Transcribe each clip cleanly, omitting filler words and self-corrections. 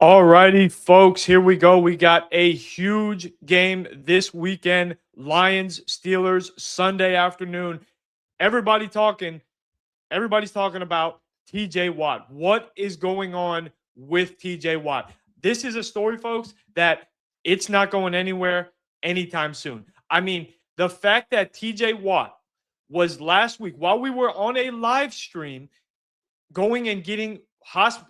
All righty, folks, here we go. We got a huge game this weekend. Lions, Steelers, Sunday afternoon. Everybody talking, everybody's talking about TJ Watt. What is going on with TJ Watt? This is a story, folks, that it's not going anywhere anytime soon. I mean, the fact that TJ Watt was last week while we were on a live stream going and getting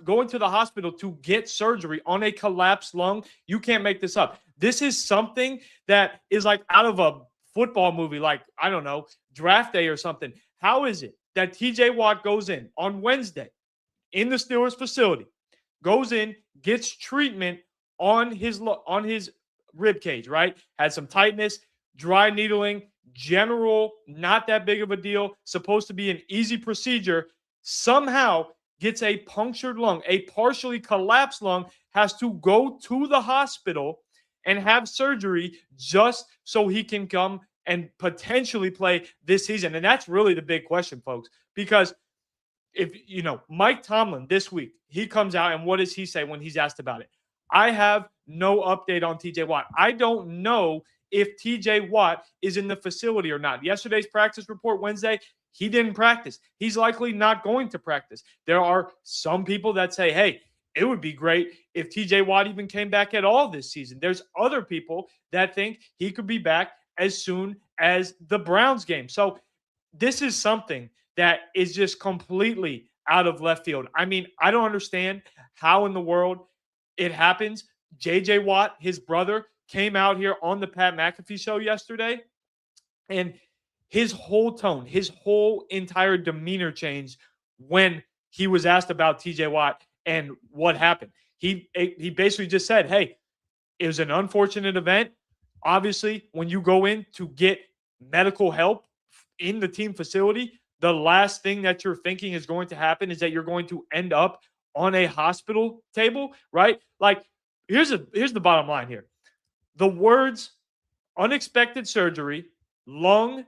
going to the hospital to get surgery on a collapsed lung. You can't make this up. This is something that is like out of a football movie, like, I don't know, draft day or something. How is it that TJ Watt goes in on Wednesday in the Steelers facility, goes in, gets treatment on his rib cage, right? Had some tightness, dry needling, general, not that big of a deal, supposed to be an easy procedure, somehow gets a punctured lung, a partially collapsed lung, has to go to the hospital and have surgery just so he can come and potentially play this season. And that's really the big question, folks, because if you know Mike Tomlin this week, he comes out and what does he say when he's asked about it? I have no update on TJ Watt. I don't know if TJ Watt is in the facility or not. Yesterday's practice report Wednesday, he didn't practice. He's likely not going to practice. There are some people that say, hey, it would be great if TJ Watt even came back at all this season. There's other people that think he could be back as soon as the Browns game. So this is something that is just completely out of left field. I mean, I don't understand how in the world it happens. JJ Watt, his brother, came out here on the Pat McAfee show yesterday, and his whole tone, his whole entire demeanor changed when he was asked about TJ Watt and what happened. He basically just said, "Hey, it was an unfortunate event. Obviously, when you go in to get medical help in the team facility, the last thing that you're thinking is going to happen is that you're going to end up on a hospital table, right? Like, here's the bottom line here. The words unexpected surgery, lung,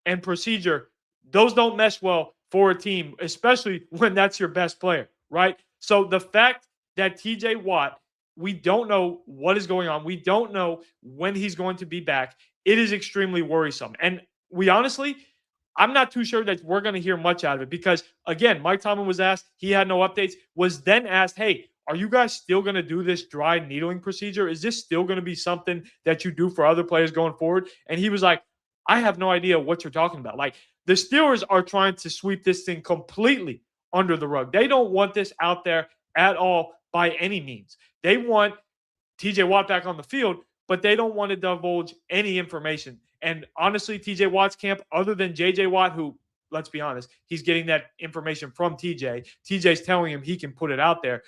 and procedure, those don't mesh well for a team, especially when that's your best player, right? So the fact that TJ Watt, we don't know what is going on. We don't know when he's going to be back. It is extremely worrisome. And we honestly, I'm not too sure that we're going to hear much out of it because, again, Mike Tomlin was asked, he had no updates, was then asked, hey, are you guys still going to do this dry needling procedure? Is this still going to be something that you do for other players going forward? And he was like, I have no idea what you're talking about. Like, the Steelers are trying to sweep this thing completely under the rug. They don't want this out there at all by any means. They want TJ Watt back on the field, but they don't want to divulge any information. And honestly, TJ Watt's camp, other than JJ Watt, who, let's be honest, he's getting that information from TJ. TJ's telling him he can put it out there.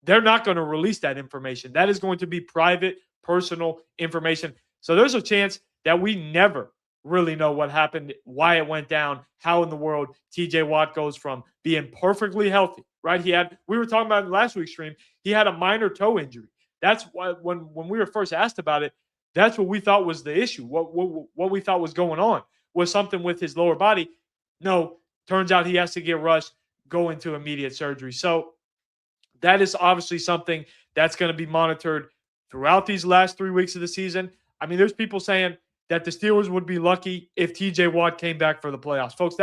They're not going to release that information. That is going to be private, personal information. So there's a chance that we never really know what happened, why it went down, how in the world TJ Watt goes from being perfectly healthy, right? We were talking about in last week's stream, he had a minor toe injury. That's why when we were first asked about it, that's what we thought was the issue. What we thought was going on was something with his lower body. No, turns out he has to get rushed, go into immediate surgery. So that is obviously something that's going to be monitored throughout these last 3 weeks of the season. I mean, there's people saying that the Steelers would be lucky if TJ Watt came back for the playoffs. Folks,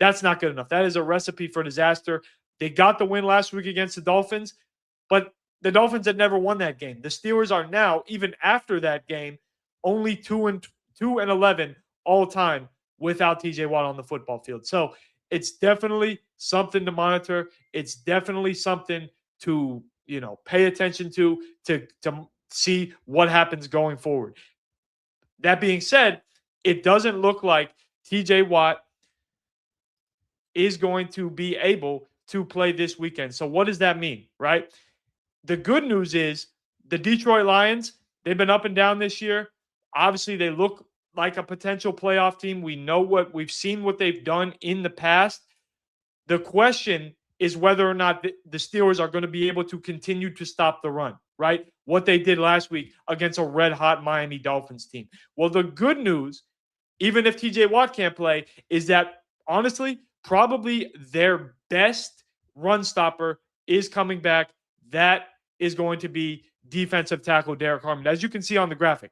that's not good enough. That is a recipe for disaster. They got the win last week against the Dolphins, but the Dolphins had never won that game. The Steelers are now, even after that game, only 2-11 all time without TJ Watt on the football field. So it's definitely something to monitor. It's definitely something to pay attention to see what happens going forward. That being said, it doesn't look like TJ Watt is going to be able to play this weekend. So what does that mean, right? The good news is the Detroit Lions, they've been up and down this year. Obviously, they look like a potential playoff team. We've seen what they've done in the past. The question is whether or not the Steelers are going to be able to continue to stop the run, right? What they did last week against a red-hot Miami Dolphins team. Well, the good news, even if TJ Watt can't play, is that, honestly, probably their best run stopper is coming back. That is going to be defensive tackle Derrick Harmon. As you can see on the graphic,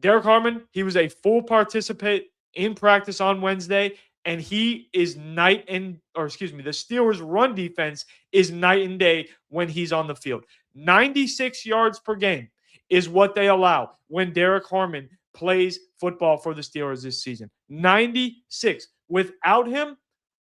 Derrick Harmon, he was a full participant in practice on Wednesday, and he is the Steelers' run defense is night and day when he's on the field. 96 yards per game is what they allow when Derrick Harmon plays football for the Steelers this season. 96. Without him,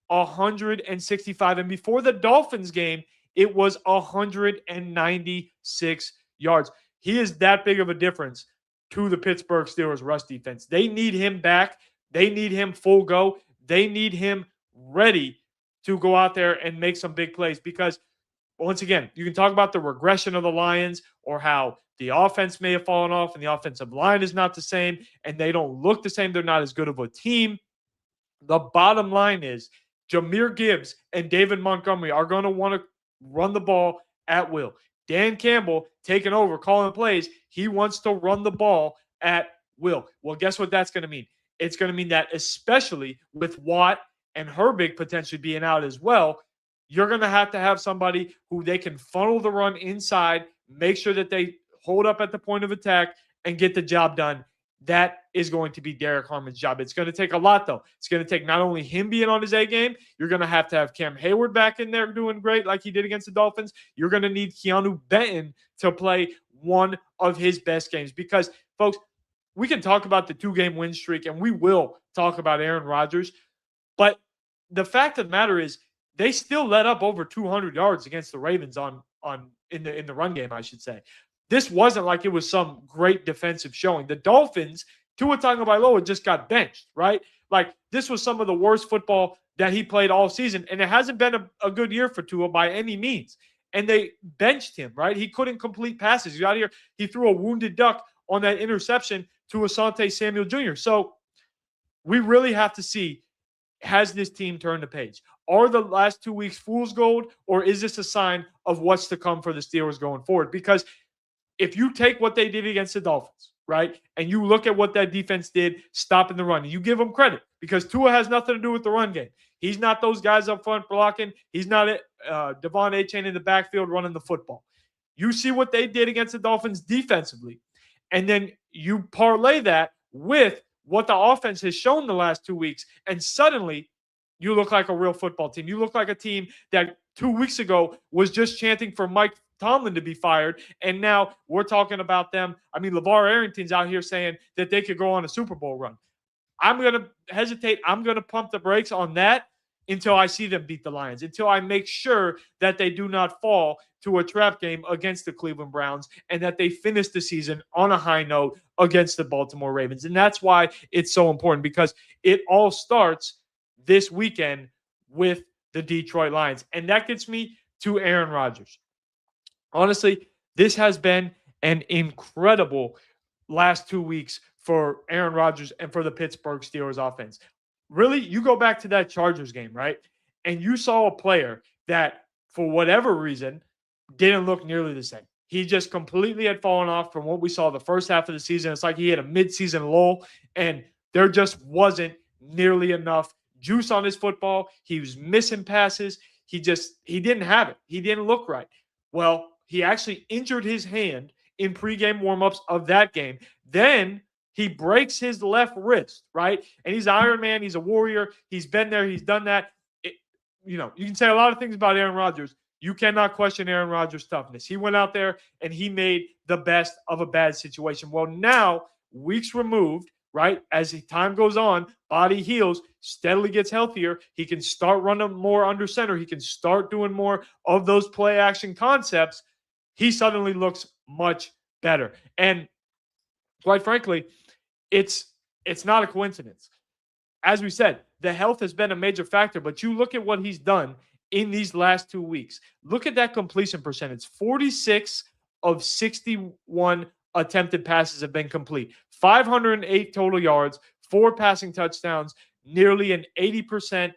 165. And before the Dolphins game, it was 196 yards. He is that big of a difference to the Pittsburgh Steelers rush defense. They need him back. They need him full go. They need him ready to go out there and make some big plays because, once again, you can talk about the regression of the Lions or how the offense may have fallen off and the offensive line is not the same and they don't look the same. They're not as good of a team. The bottom line is Jahmyr Gibbs and David Montgomery are going to want to run the ball at will. Dan Campbell taking over, calling plays. He wants to run the ball at will. Well, guess what that's going to mean? It's going to mean that especially with Watt and Herbig potentially being out as well, you're going to have somebody who they can funnel the run inside, make sure that they hold up at the point of attack and get the job done. That is going to be Derrick Harmon's job. It's going to take a lot, though. It's going to take not only him being on his A game, you're going to have Cam Hayward back in there doing great like he did against the Dolphins. You're going to need Keanu Benton to play one of his best games because, folks, we can talk about the 2-game win streak, and we will talk about Aaron Rodgers, but the fact of the matter is they still let up over 200 yards against the Ravens in the run game, I should say. This wasn't like it was some great defensive showing. The Dolphins, Tua Tagovailoa just got benched, right? Like, this was some of the worst football that he played all season, and it hasn't been a good year for Tua by any means. And they benched him, right? He couldn't complete passes. He's out here. He threw a wounded duck on that interception to Asante Samuel Jr. So we really have to see, has this team turned the page? Are the last 2 weeks fool's gold, or is this a sign of what's to come for the Steelers going forward? Because if you take what they did against the Dolphins, right, and you look at what that defense did stopping the run, and you give them credit because Tua has nothing to do with the run game. He's not those guys up front blocking. He's not Devon Achane in the backfield running the football. You see what they did against the Dolphins defensively, and then you parlay that with what the offense has shown the last 2 weeks, and suddenly you look like a real football team. You look like a team that 2 weeks ago was just chanting for Mike Tomlin to be fired, and now we're talking about them. I mean, LeVar Arrington's out here saying that they could go on a Super Bowl run. I'm going to hesitate. I'm going to pump the brakes on that until I see them beat the Lions, until I make sure that they do not fall to a trap game against the Cleveland Browns and that they finish the season on a high note against the Baltimore Ravens. And that's why it's so important, because it all starts this weekend with the Detroit Lions. And that gets me to Aaron Rodgers. Honestly, this has been an incredible last 2 weeks for Aaron Rodgers and for the Pittsburgh Steelers offense. Really, you go back to that Chargers game, right? And you saw a player that, for whatever reason, didn't look nearly the same. He just completely had fallen off from what we saw the first half of the season. It's like he had a midseason lull, and there just wasn't nearly enough juice on his football. He was missing passes. He didn't have it. He didn't look right. Well, he actually injured his hand in pregame warmups of that game. Then he breaks his left wrist, right? And he's Iron Man. He's a warrior. He's been there. He's done that. You can say a lot of things about Aaron Rodgers. You cannot question Aaron Rodgers' toughness. He went out there and he made the best of a bad situation. Well, now, weeks removed, right, as time goes on, body heals, steadily gets healthier. He can start running more under center. He can start doing more of those play action concepts. He suddenly looks much better. And quite frankly, it's not a coincidence. As we said, the health has been a major factor, but you look at what he's done in these last 2 weeks. Look at that completion percentage. 46 of 61 attempted passes have been complete. 508 total yards, 4 passing touchdowns, nearly an 80%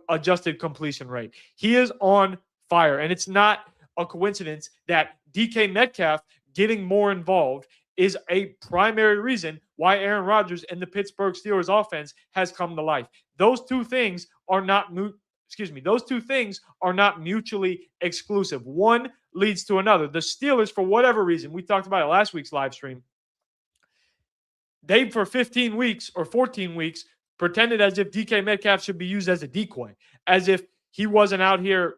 adjusted completion rate. He is on fire, and it's not a coincidence that DK Metcalf getting more involved is a primary reason why Aaron Rodgers and the Pittsburgh Steelers offense has come to life. Those two things are not mutually exclusive. One leads to another. The Steelers, for whatever reason, we talked about it last week's live stream, they, for 15 weeks or 14 weeks, pretended as if DK Metcalf should be used as a decoy, as if he wasn't out here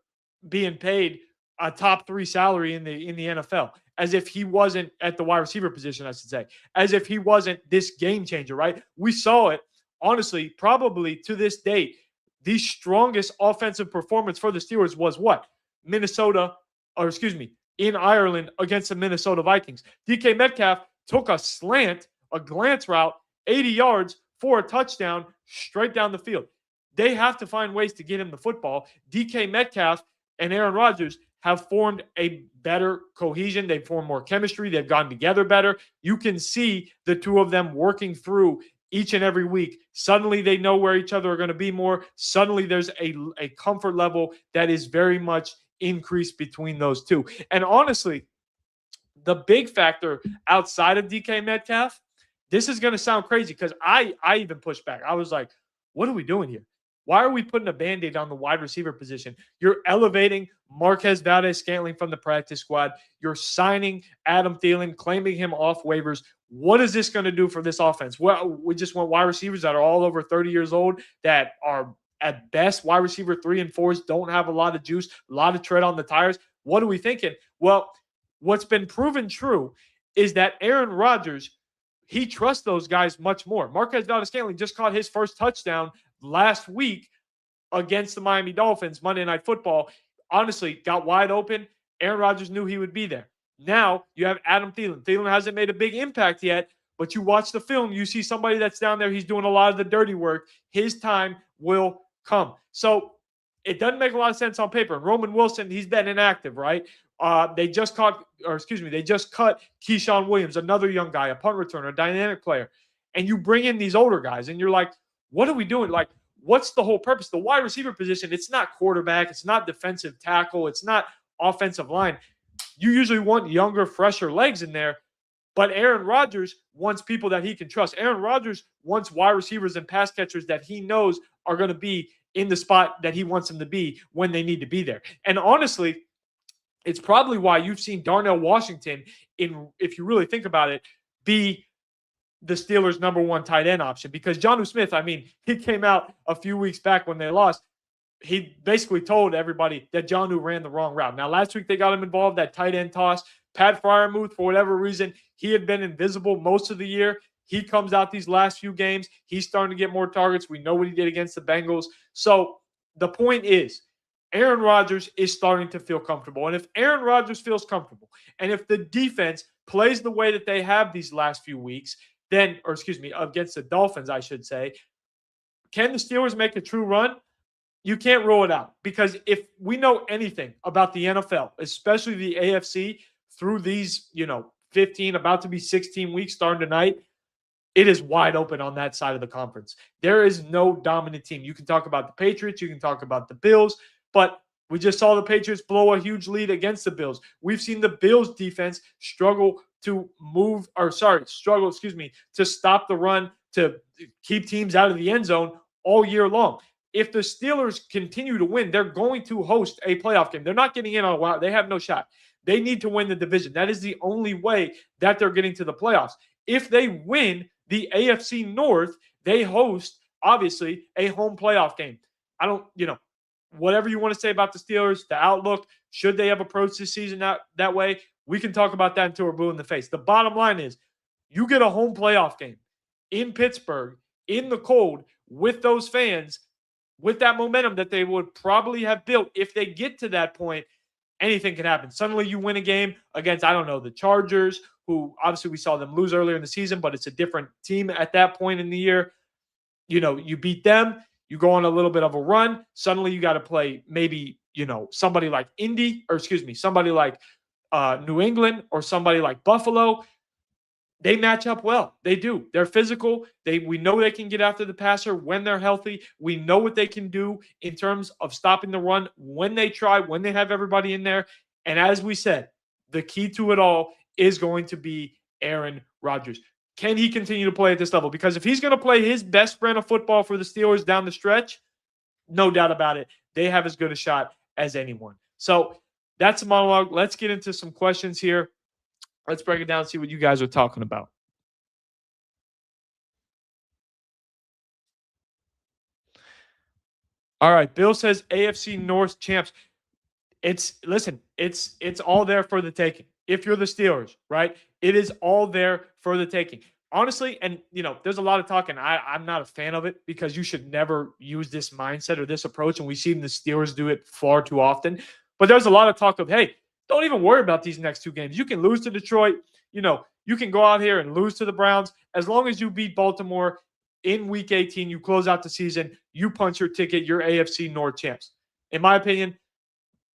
being paid a top 3 salary in the NFL, as if he wasn't at the wide receiver position, I should say, as if he wasn't this game changer, right? We saw it, honestly, probably to this date, the strongest offensive performance for the Steelers was what? In Ireland against the Minnesota Vikings. DK Metcalf took a slant, a glance route, 80 yards for a touchdown straight down the field. They have to find ways to get him the football. DK Metcalf and Aaron Rodgers have formed a better cohesion. They've formed more chemistry. They've gotten together better. You can see the two of them working through each and every week. Suddenly they know where each other are going to be more. Suddenly there's a comfort level that is very much increased between those two. And honestly, the big factor outside of DK Metcalf, this is going to sound crazy because I even pushed back. I was like, what are we doing here? Why are we putting a Band-Aid on the wide receiver position? You're elevating Marquez Valdez-Scantling from the practice squad. You're signing Adam Thielen, claiming him off waivers. What is this going to do for this offense? Well, we just want wide receivers that are all over 30 years old, that are at best wide receiver 3 and 4s, don't have a lot of juice, a lot of tread on the tires. What are we thinking? Well, what's been proven true is that Aaron Rodgers, he trusts those guys much more. Marquez Valdez-Scantling just caught his first touchdown last week against the Miami Dolphins, Monday Night Football. Honestly, got wide open. Aaron Rodgers knew he would be there. Now you have Adam Thielen. Thielen hasn't made a big impact yet, but you watch the film, you see somebody that's down there, he's doing a lot of the dirty work. His time will come. So it doesn't make a lot of sense on paper. Roman Wilson, he's been inactive, right? They just cut Keyshawn Williams, another young guy, a punt returner, a dynamic player. And you bring in these older guys, and you're like, what are we doing? Like, what's the whole purpose? The wide receiver position, it's not quarterback. It's not defensive tackle. It's not offensive line. You usually want younger, fresher legs in there. But Aaron Rodgers wants people that he can trust. Aaron Rodgers wants wide receivers and pass catchers that he knows are going to be in the spot that he wants them to be when they need to be there. And honestly, it's probably why you've seen Darnell Washington, if you really think about it, be the Steelers' number 1 tight end option. Because Jonnu Smith, I mean, he came out a few weeks back when they lost. He basically told everybody that Jonnu ran the wrong route. Now, last week they got him involved, that tight end toss. Pat Freiermuth, for whatever reason, he had been invisible most of the year. He comes out these last few games. He's starting to get more targets. We know what he did against the Bengals. So the point is, Aaron Rodgers is starting to feel comfortable. And if Aaron Rodgers feels comfortable, and if the defense plays the way that they have these last few weeks, against the Dolphins, I should say, can the Steelers make a true run? You can't rule it out, because if we know anything about the NFL, especially the AFC, through these, 15, about to be 16 weeks starting tonight, it is wide open on that side of the conference. There is no dominant team. You can talk about the Patriots, you can talk about the Bills, but we just saw the Patriots blow a huge lead against the Bills. We've seen the Bills defense struggle to stop the run, to keep teams out of the end zone all year long. If the Steelers continue to win, they're going to host a playoff game. They're not getting in on a while. They have no shot. They need to win the division. That is the only way that they're getting to the playoffs. If they win the AFC North, they host, obviously, a home playoff game. Whatever you want to say about the Steelers, the outlook, should they have approached this season that way, we can talk about that until we're blue in the face. The bottom line is, you get a home playoff game in Pittsburgh, in the cold, with those fans, with that momentum that they would probably have built. If they get to that point, anything can happen. Suddenly you win a game against, the Chargers, who obviously we saw them lose earlier in the season, but it's a different team at that point in the year. You beat them. You go on a little bit of a run. Suddenly you got to play maybe, somebody like somebody like New England or somebody like Buffalo. They match up well. They do. They're physical. We know they can get after the passer when they're healthy. We know what they can do in terms of stopping the run when they try, when they have everybody in there. And as we said, the key to it all is going to be Aaron Rodgers. Can he continue to play at this level? Because if he's going to play his best brand of football for the Steelers down the stretch, no doubt about it, they have as good a shot as anyone. So that's a monologue. Let's get into some questions here. Let's break it down and see what you guys are talking about. All right. Bill says AFC North champs. It's all there for the taking. If you're the Steelers, right? It is all there for the taking. Honestly, and there's a lot of talk, and I'm not a fan of it because you should never use this mindset or this approach, and we've seen the Steelers do it far too often. But there's a lot of talk of, hey, don't even worry about these next two games. You can lose to Detroit. You can go out here and lose to the Browns. As long as you beat Baltimore in Week 18, you close out the season, you punch your ticket, you're AFC North champs. In my opinion,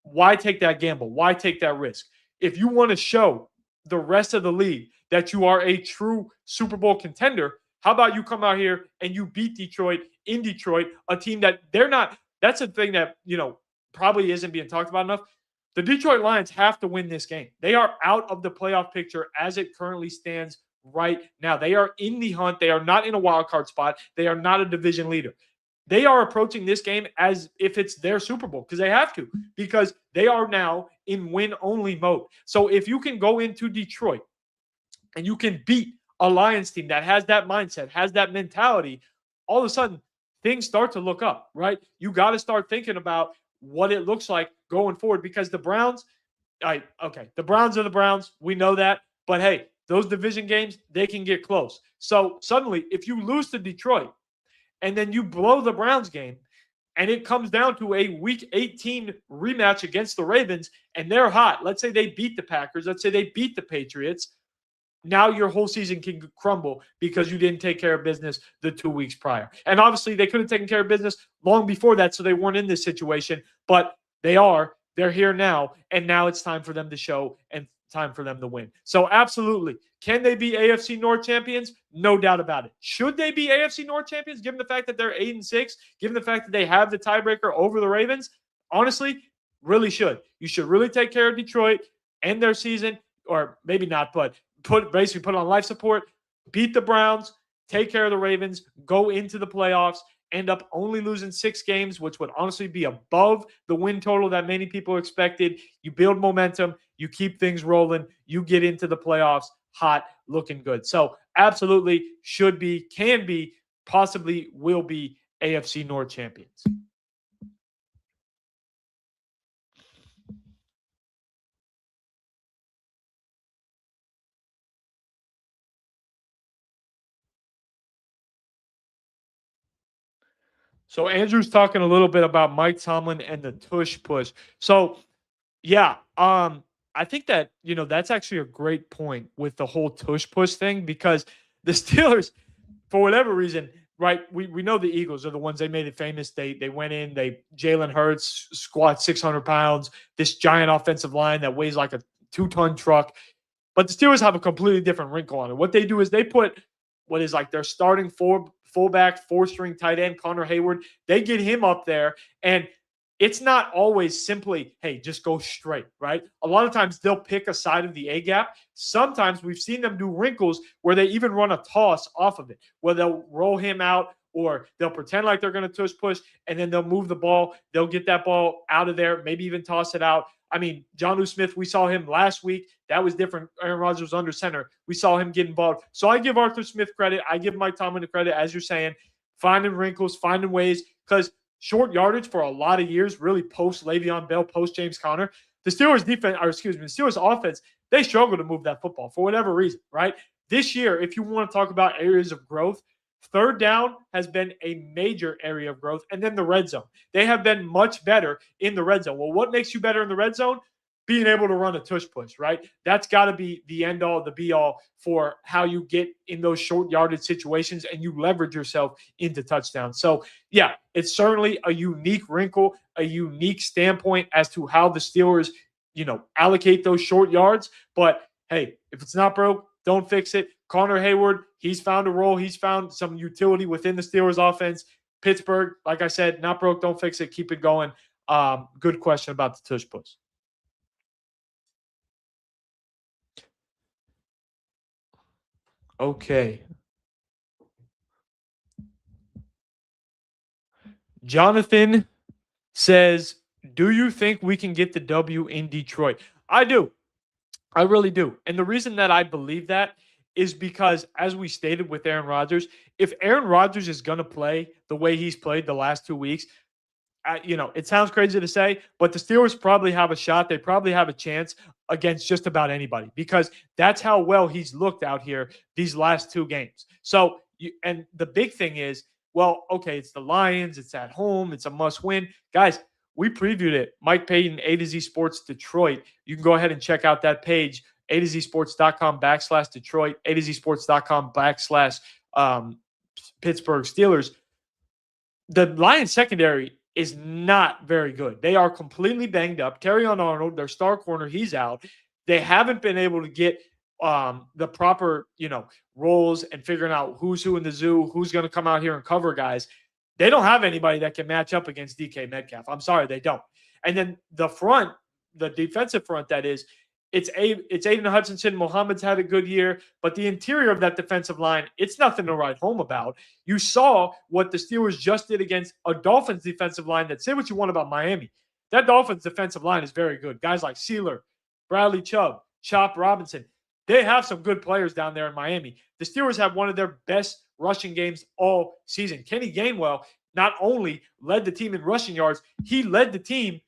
why take that gamble? Why take that risk? If you want to show the rest of the league that you are a true Super Bowl contender, how about you come out here and you beat Detroit in Detroit, a team that they're not. That's a thing that, probably isn't being talked about enough. The Detroit Lions have to win this game. They are out of the playoff picture as it currently stands right now. They are in the hunt. They are not in a wild card spot. They are not a division leader. They are approaching this game as if it's their Super Bowl because they have to, because they are now in win-only mode. So if you can go into Detroit and you can beat a Lions team that has that mindset, has that mentality, all of a sudden things start to look up, right? You got to start thinking about what it looks like going forward because the Browns, the Browns are the Browns. We know that. But hey, those division games, they can get close. So suddenly, if you lose to Detroit, and then you blow the Browns game, and it comes down to a Week 18 rematch against the Ravens, and they're hot. Let's say they beat the Packers. Let's say they beat the Patriots. Now your whole season can crumble because you didn't take care of business the 2 weeks prior. And obviously, they could have taken care of business long before that, so they weren't in this situation. But they are. They're here now, and now it's time for them to show and time for them to win. So absolutely. Can they be AFC North champions? No doubt about it. Should they be AFC North champions, given the fact that they're 8-6, given the fact that they have the tiebreaker over the Ravens? Honestly, really should. You should really take care of Detroit, end their season, or maybe not, but put on life support, beat the Browns, take care of the Ravens, go into the playoffs, end up only losing 6 games, which would honestly be above the win total that many people expected. You build momentum, you keep things rolling, you get into the playoffs hot, looking good. So absolutely should be, can be, possibly will be AFC North champions. So Andrew's talking a little bit about Mike Tomlin and the tush push. So yeah, I think that that's actually a great point with the whole tush push thing because the Steelers, for whatever reason, right? We know the Eagles are the ones they made it famous. They went in, Jalen Hurts squat 600 pounds, this giant offensive line that weighs like a 2-ton truck. But the Steelers have a completely different wrinkle on it. What they do is they put what is like their starting fullback, 4-string tight end, Connor Hayward. They get him up there, and it's not always simply, hey, just go straight, right? A lot of times they'll pick a side of the A gap. Sometimes we've seen them do wrinkles where they even run a toss off of it, where they'll roll him out or they'll pretend like they're going to tush push, and then they'll move the ball. They'll get that ball out of there, maybe even toss it out. I mean, Jonnu Smith, we saw him last week. That was different. Aaron Rodgers was under center. We saw him get involved. So I give Arthur Smith credit. I give Mike Tomlin the credit, as you're saying, finding wrinkles, finding ways, because short yardage for a lot of years, really post Le'Veon Bell, post James Conner, the Steelers defense, or excuse me, the Steelers offense, they struggle to move that football for whatever reason, right? This year, if you want to talk about areas of growth, third down has been a major area of growth. And then the red zone. They have been much better in the red zone. Well, what makes you better in the red zone? Being able to run a tush push, right? That's got to be the end all, the be all for how you get in those short yardage situations and you leverage yourself into touchdowns. So, yeah, it's certainly a unique wrinkle, a unique standpoint as to how the Steelers, allocate those short yards. But hey, if it's not broke, don't fix it. Connor Hayward, he's found a role. He's found some utility within the Steelers offense. Pittsburgh, like I said, not broke, don't fix it. Keep it going. Good question about the tush push. Okay. Jonathan says Do you think we can get the W in Detroit? I do. I really do. And the reason that I believe that is because, as we stated with Aaron Rodgers, if Aaron Rodgers is going to play the way he's played the last 2 weeks, it sounds crazy to say, but the Steelers probably have a shot. They probably have a chance against just about anybody because that's how well he's looked out here these last 2 games. So, and the big thing is, well, okay, it's the Lions, it's at home, it's a must win. Guys, we previewed it. Mike Payton, A to Z Sports Detroit. You can go ahead and check out that page, A to Z sports.com/ Detroit, A to Z sports.com/ Pittsburgh Steelers. The Lions secondary is not very good. They are completely banged up. Terrion Arnold, their star corner, he's out. They haven't been able to get the proper, roles and figuring out who's who in the zoo, who's going to come out here and cover guys. They don't have anybody that can match up against DK Metcalf. I'm sorry, they don't. And then the front, the defensive front, that is, it's Aiden Hutchinson. Mohammed's had a good year, but the interior of that defensive line, it's nothing to write home about. You saw what the Steelers just did against a Dolphins defensive line that, say what you want about Miami. That Dolphins defensive line is very good. Guys like Sealer, Bradley Chubb, Chop Robinson. They have some good players down there in Miami. The Steelers have one of their best rushing games all season. Kenny Gainwell not only led the team in rushing yards, he led the team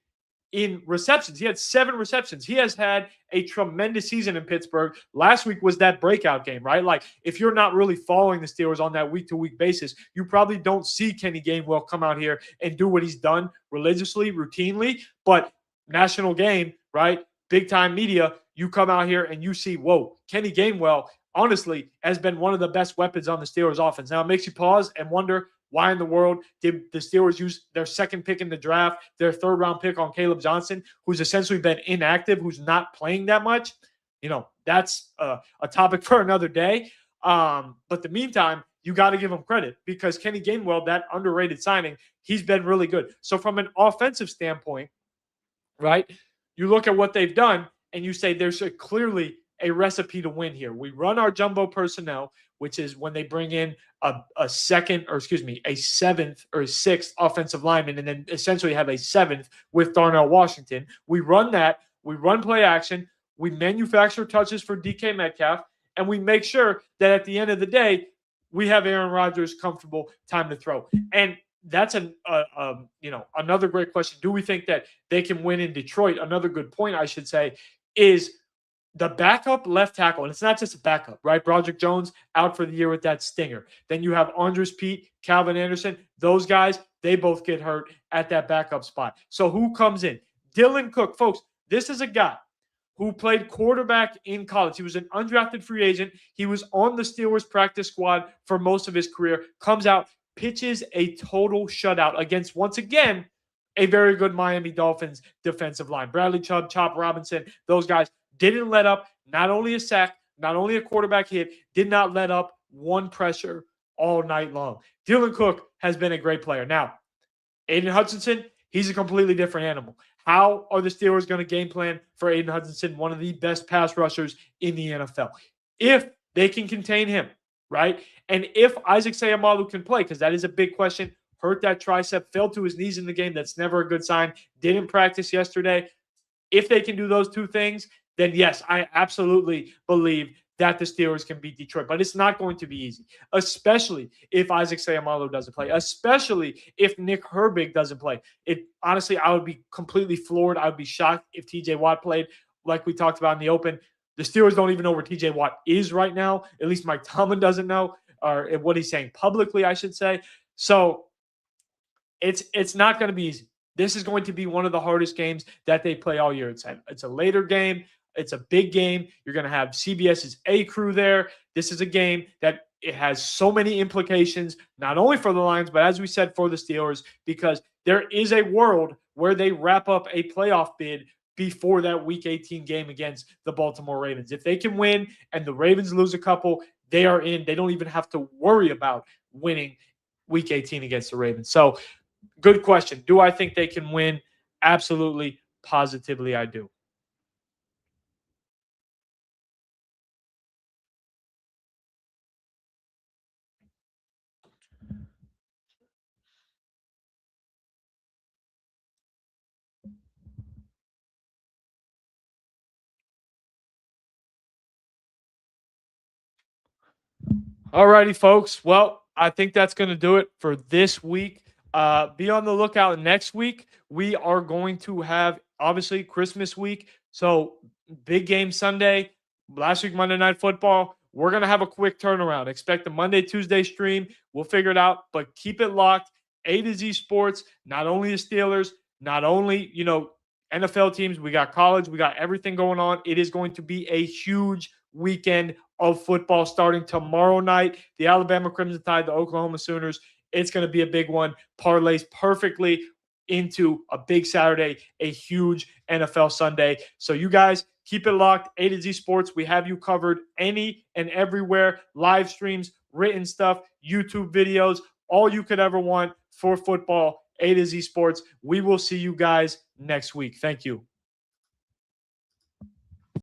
in receptions. He had 7 receptions. He has had a tremendous season in Pittsburgh. Last week was that breakout game, right? Like, if you're not really following the Steelers on that week-to-week basis, you probably don't see Kenny Gainwell come out here and do what he's done religiously, routinely. But national game, right? Big-time media, you come out here and you see, whoa, Kenny Gainwell, honestly, has been one of the best weapons on the Steelers offense. Now, it makes you pause and wonder, why in the world did the Steelers use their second pick in the draft, their third-round pick on Caleb Johnson, who's essentially been inactive, who's not playing that much? That's a topic for another day. But the meantime, you got to give him credit because Kenny Gainwell, that underrated signing, he's been really good. So from an offensive standpoint, right, you look at what they've done and you say there's clearly a recipe to win here. We run our jumbo personnel, which is when they bring in a seventh or a sixth offensive lineman, and then essentially have a seventh with Darnell Washington. We run that. We run play action. We manufacture touches for DK Metcalf, and we make sure that at the end of the day, we have Aaron Rodgers comfortable time to throw. And that's another great question. Do we think that they can win in Detroit? Another good point, I should say, is the backup left tackle, and it's not just a backup, right? Broderick Jones out for the year with that stinger. Then you have Andres Pete, Calvin Anderson. Those guys, they both get hurt at that backup spot. So who comes in? Dylan Cook. Folks, this is a guy who played quarterback in college. He was an undrafted free agent. He was on the Steelers practice squad for most of his career. Comes out, pitches a total shutout against, once again, a very good Miami Dolphins defensive line. Bradley Chubb, Chop Robinson, those guys didn't let up not only a sack, not only a quarterback hit, did not let up one pressure all night long. Dylan Cook has been a great player. Now, Aiden Hutchinson, he's a completely different animal. How are the Steelers going to game plan for Aiden Hutchinson, one of the best pass rushers in the NFL? If they can contain him, right? And if Isaac Seumalo can play, because that is a big question. Hurt that tricep, fell to his knees in the game. That's never a good sign. Didn't practice yesterday. If they can do those two things, then yes, I absolutely believe that the Steelers can beat Detroit. But it's not going to be easy, especially if Isaac Seumalo doesn't play, especially if Nick Herbig doesn't play. Honestly, I would be completely floored. I would be shocked if TJ Watt played, like we talked about in the open. The Steelers don't even know where TJ Watt is right now. At least Mike Tomlin doesn't know, or what he's saying publicly, I should say. So it's not going to be easy. This is going to be one of the hardest games that they play all year. It's a later game. It's a big game. You're going to have CBS's A crew there. This is a game that it has so many implications, not only for the Lions, but as we said, for the Steelers, because there is a world where they wrap up a playoff bid before that Week 18 game against the Baltimore Ravens. If they can win and the Ravens lose a couple, they are in. They don't even have to worry about winning Week 18 against the Ravens. So, good question. Do I think they can win? Absolutely, positively, I do. All righty, folks. Well, I think that's going to do it for this week. Be on the lookout next week. We are going to have obviously Christmas week. So big game Sunday. Last week, Monday Night Football. We're going to have a quick turnaround. Expect a Monday, Tuesday stream. We'll figure it out, but keep it locked. A to Z Sports, not only the Steelers, not only, NFL teams, we got college, we got everything going on. It is going to be a huge weekend of football starting tomorrow night. The Alabama Crimson Tide, the Oklahoma Sooners. It's going to be a big one. Parlays perfectly into a big Saturday, a huge NFL Sunday. So you guys keep it locked. A to Z Sports. We have you covered any and everywhere. Live streams, written stuff, YouTube videos, all you could ever want for football. A to Z Sports. We will see you guys next week. Thank you.